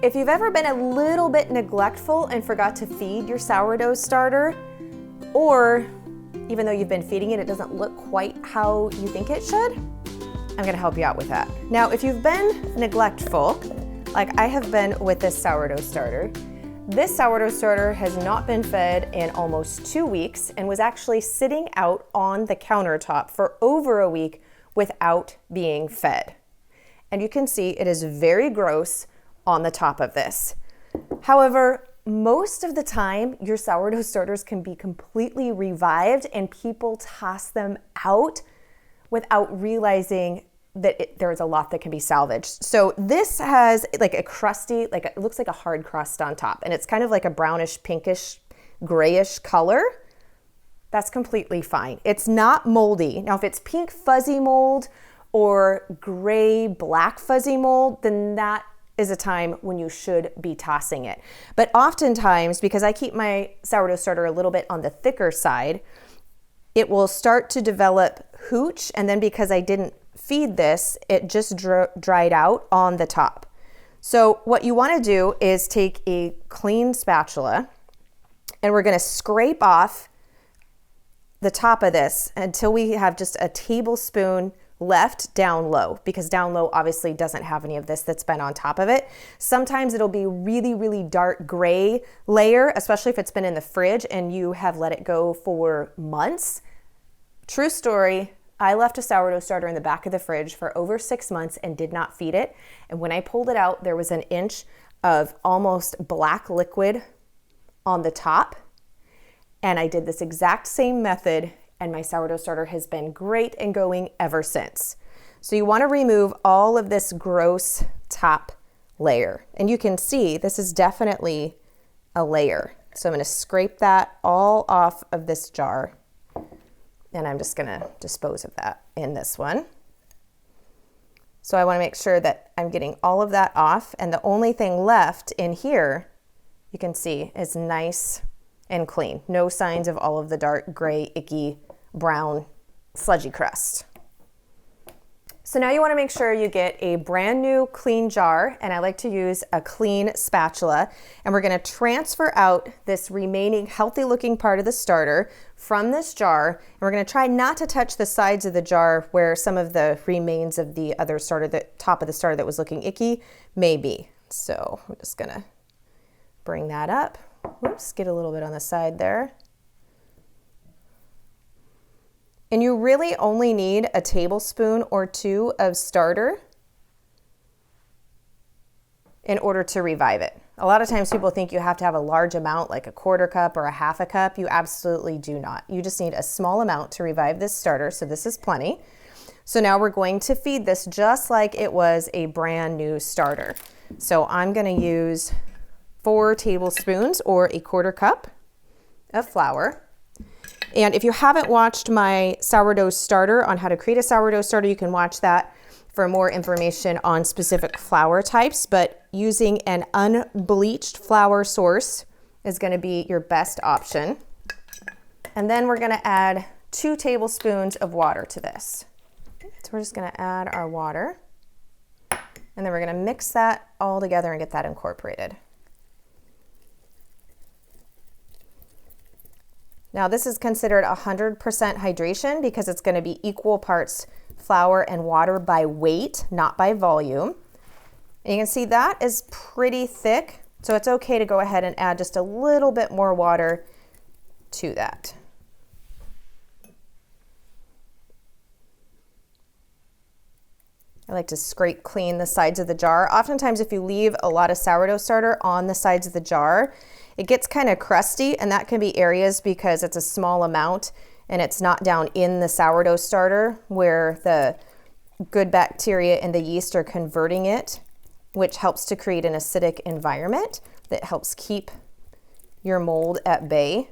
If you've ever been a little bit neglectful and forgot to feed your sourdough starter, or even though you've been feeding it, it doesn't look quite how you think it should, I'm gonna help you out with that. Now, if you've been neglectful, like I have been with this sourdough starter has not been fed in almost 2 weeks and was actually sitting out on the countertop for over a week without being fed. And you can see it is very gross on the top of this. However, most of the time, your sourdough starters can be completely revived and people toss them out without realizing that there's a lot that can be salvaged. So this has like a crusty, it looks like a hard crust on top, and it's kind of like a brownish, pinkish, grayish color. That's completely fine. It's not moldy. Now, if it's pink fuzzy mold or gray black fuzzy mold, then that is a time when you should be tossing it. But oftentimes, because I keep my sourdough starter a little bit on the thicker side, it will start to develop hooch, and then because I didn't feed this, it just dried out on the top. So what you want to do is take a clean spatula and we're going to scrape off the top of this until we have just a tablespoon left down low, because down low obviously doesn't have any of this that's been on top of it. Sometimes it'll be really, really dark gray layer, especially if it's been in the fridge and you have let it go for months. True story. I left a sourdough starter in the back of the fridge for over 6 months and did not feed it. And when I pulled it out, there was an inch of almost black liquid on the top. And I did this exact same method, and my sourdough starter has been great and going ever since. So you want to remove all of this gross top layer. And you can see this is definitely a layer. So I'm going to scrape that all off of this jar. And I'm just gonna dispose of that in this one. So I wanna make sure that I'm getting all of that off, and the only thing left in here, you can see, is nice and clean. No signs of all of the dark gray, icky, brown, sludgy crust. So now you wanna make sure you get a brand new clean jar, and I like to use a clean spatula, and we're gonna transfer out this remaining healthy looking part of the starter from this jar, and we're gonna try not to touch the sides of the jar where some of the remains of the other starter, the top of the starter that was looking icky, may be. So I'm just gonna bring that up. Whoops, get a little bit on the side there. And you really only need a tablespoon or 2 of starter in order to revive it. A lot of times people think you have to have a large amount, like a 1/4 cup or a 1/2 cup. You absolutely do not. You just need a small amount to revive this starter, so this is plenty. So now we're going to feed this just like it was a brand new starter. So I'm gonna use 4 tablespoons or a 1/4 cup of flour. And if you haven't watched my sourdough starter on how to create a sourdough starter, you can watch that for more information on specific flour types, but using an unbleached flour source is gonna be your best option. And then we're gonna add 2 tablespoons of water to this. So we're just gonna add our water, and then we're gonna mix that all together and get that incorporated. Now this is considered 100% hydration because it's gonna be equal parts flour and water by weight, not by volume. And you can see that is pretty thick, so it's okay to go ahead and add just a little bit more water to that. I like to scrape clean the sides of the jar. Oftentimes if you leave a lot of sourdough starter on the sides of the jar, it gets kind of crusty, and that can be areas because it's a small amount and it's not down in the sourdough starter where the good bacteria and the yeast are converting it, which helps to create an acidic environment that helps keep your mold at bay.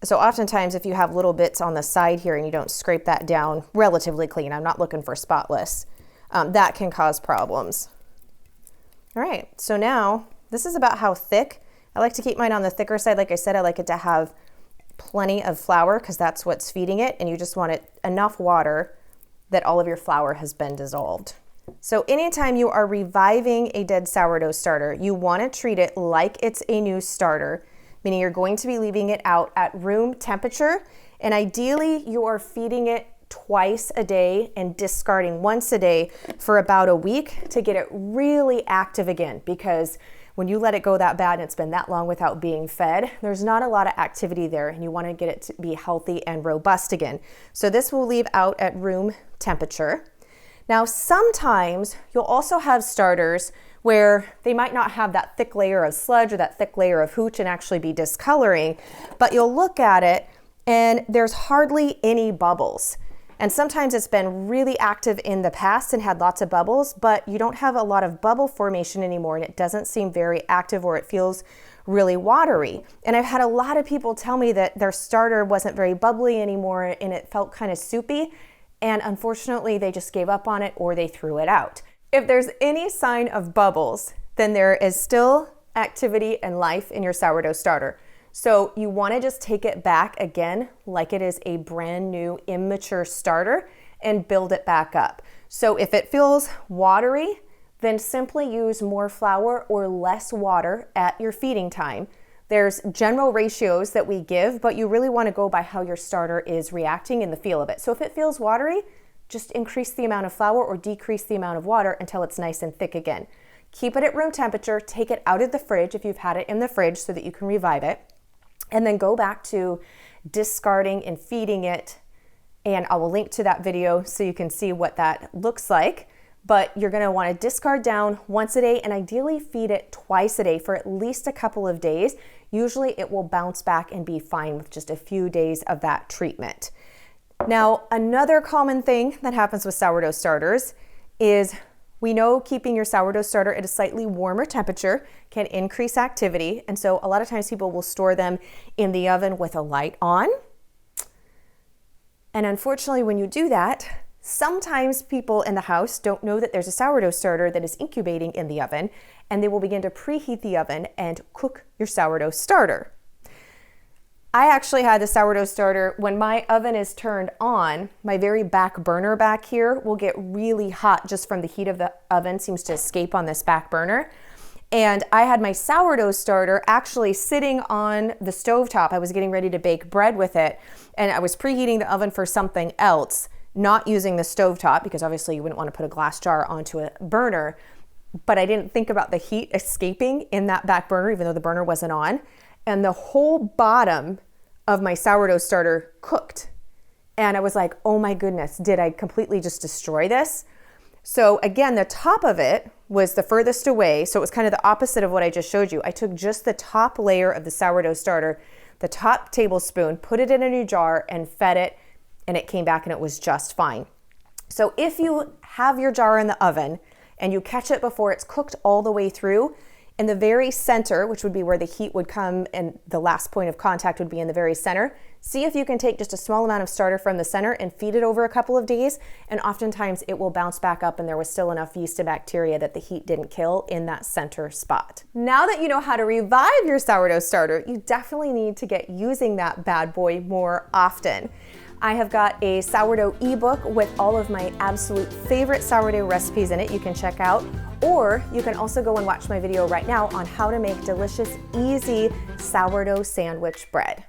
So oftentimes if you have little bits on the side here and you don't scrape that down relatively clean, I'm not looking for spotless, that can cause problems. All right, so now this is about how thick. I like to keep mine on the thicker side. Like I said, I like it to have plenty of flour because that's what's feeding it, and you just want it enough water that all of your flour has been dissolved. So anytime you are reviving a dead sourdough starter, you want to treat it like it's a new starter, meaning you're going to be leaving it out at room temperature, and ideally you are feeding it twice a day and discarding once a day for about a week to get it really active again, because when you let it go that bad and it's been that long without being fed, there's not a lot of activity there, and you want to get it to be healthy and robust again. So this will leave out at room temperature. Now, sometimes you'll also have starters where they might not have that thick layer of sludge or that thick layer of hooch and actually be discoloring, but you'll look at it and there's hardly any bubbles. And sometimes it's been really active in the past and had lots of bubbles, but you don't have a lot of bubble formation anymore, and it doesn't seem very active, or it feels really watery. And I've had a lot of people tell me that their starter wasn't very bubbly anymore and it felt kind of soupy. And unfortunately, they just gave up on it or they threw it out. If there's any sign of bubbles, then there is still activity and life in your sourdough starter. So you want to just take it back again like it is a brand new immature starter and build it back up. So if it feels watery, then simply use more flour or less water at your feeding time. There's general ratios that we give, but you really want to go by how your starter is reacting and the feel of it. So if it feels watery, just increase the amount of flour or decrease the amount of water until it's nice and thick again. Keep it at room temperature, take it out of the fridge if you've had it in the fridge so that you can revive it, and then go back to discarding and feeding it. And I will link to that video so you can see what that looks like. But you're gonna wanna discard down once a day and ideally feed it twice a day for at least a couple of days. Usually it will bounce back and be fine with just a few days of that treatment. Now, another common thing that happens with sourdough starters is we know keeping your sourdough starter at a slightly warmer temperature can increase activity. And so a lot of times people will store them in the oven with a light on. And unfortunately, when you do that, sometimes people in the house don't know that there's a sourdough starter that is incubating in the oven, and they will begin to preheat the oven and cook your sourdough starter. I actually had the sourdough starter, when my oven is turned on, my very back burner back here will get really hot just from the heat of the oven, seems to escape on this back burner. And I had my sourdough starter actually sitting on the stovetop. I was getting ready to bake bread with it, and I was preheating the oven for something else, not using the stovetop, because obviously you wouldn't want to put a glass jar onto a burner, but I didn't think about the heat escaping in that back burner, even though the burner wasn't on. And the whole bottom of my sourdough starter cooked. And I was like, oh my goodness, did I completely just destroy this? So again, the top of it was the furthest away. So it was kind of the opposite of what I just showed you. I took just the top layer of the sourdough starter, the top tablespoon, put it in a new jar and fed it, and it came back and it was just fine. So if you have your jar in the oven and you catch it before it's cooked all the way through, in the very center, which would be where the heat would come and the last point of contact would be in the very center, see if you can take just a small amount of starter from the center and feed it over a couple of days, and oftentimes it will bounce back up and there was still enough yeast and bacteria that the heat didn't kill in that center spot. Now that you know how to revive your sourdough starter, you definitely need to get using that bad boy more often. I have got a sourdough ebook with all of my absolute favorite sourdough recipes in it you can check out, or you can also go and watch my video right now on how to make delicious, easy sourdough sandwich bread.